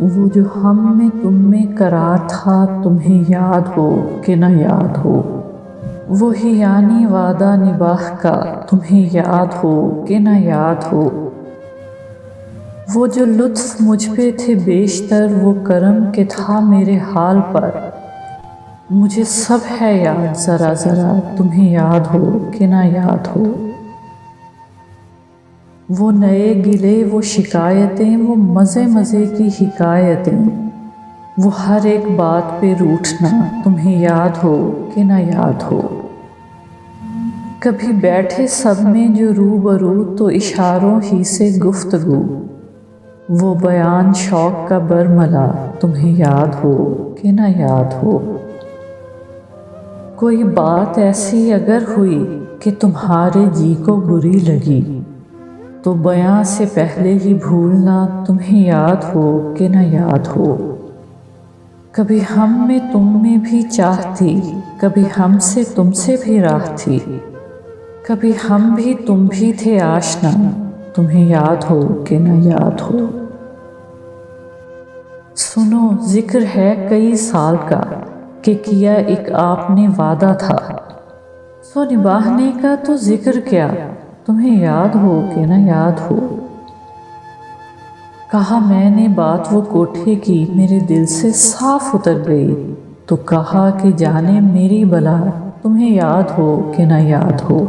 وہ جو ہم میں تم میں قرار تھا تمہیں یاد ہو کہ نہ یاد ہو، وہی یعنی وعدہ نباہ کا تمہیں یاد ہو کہ نہ یاد ہو، وہ جو لطف مجھ پہ تھے بیشتر وہ کرم کہ تھا میرے حال پر، مجھے سب ہے یاد ذرا ذرا تمہیں یاد ہو کہ نہ یاد ہو، وہ نئے گلے وہ شکایتیں وہ مزے مزے کی حکایتیں، وہ ہر ایک بات پہ روٹھنا تمہیں یاد ہو کہ نہ یاد ہو، کبھی بیٹھے سب میں جو روبرو تو اشاروں ہی سے گفتگو، وہ بیان شوق کا برملا تمہیں یاد ہو کہ نہ یاد ہو، کوئی بات ایسی اگر ہوئی کہ تمہارے جی کو بری لگی تو بیاں سے پہلے ہی بھولنا تمہیں یاد ہو کہ نہ یاد ہو، کبھی ہم میں تم میں بھی چاہ تھی کبھی ہم سے تم سے بھی راہ تھی، کبھی ہم بھی تم بھی تھے آشنا تمہیں یاد ہو کہ نہ یاد ہو، سنو ذکر ہے کئی سال کا کہ کیا ایک آپ نے وعدہ تھا، سو نبھانے کا تو ذکر کیا تمہیں یاد ہو کہ نہ یاد ہو، کہا میں نے بات وہ کوٹھے کی میرے دل سے صاف اتر گئی، تو کہا کہ جانے میری بلا تمہیں یاد ہو کہ نہ یاد ہو،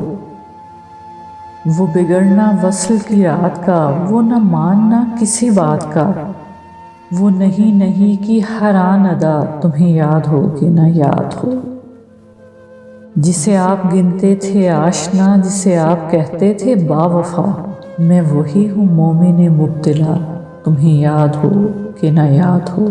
وہ بگڑنا وصل کی رات کا وہ نہ ماننا کسی بات کا، وہ نہیں نہیں کی ہر آن ادا تمہیں یاد ہو کہ نہ یاد ہو، جسے آپ گنتے تھے آشنا جسے آپ کہتے تھے با وفا، میں وہی ہوں مومن مبتلا تمہیں یاد ہو کہ نہ یاد ہو۔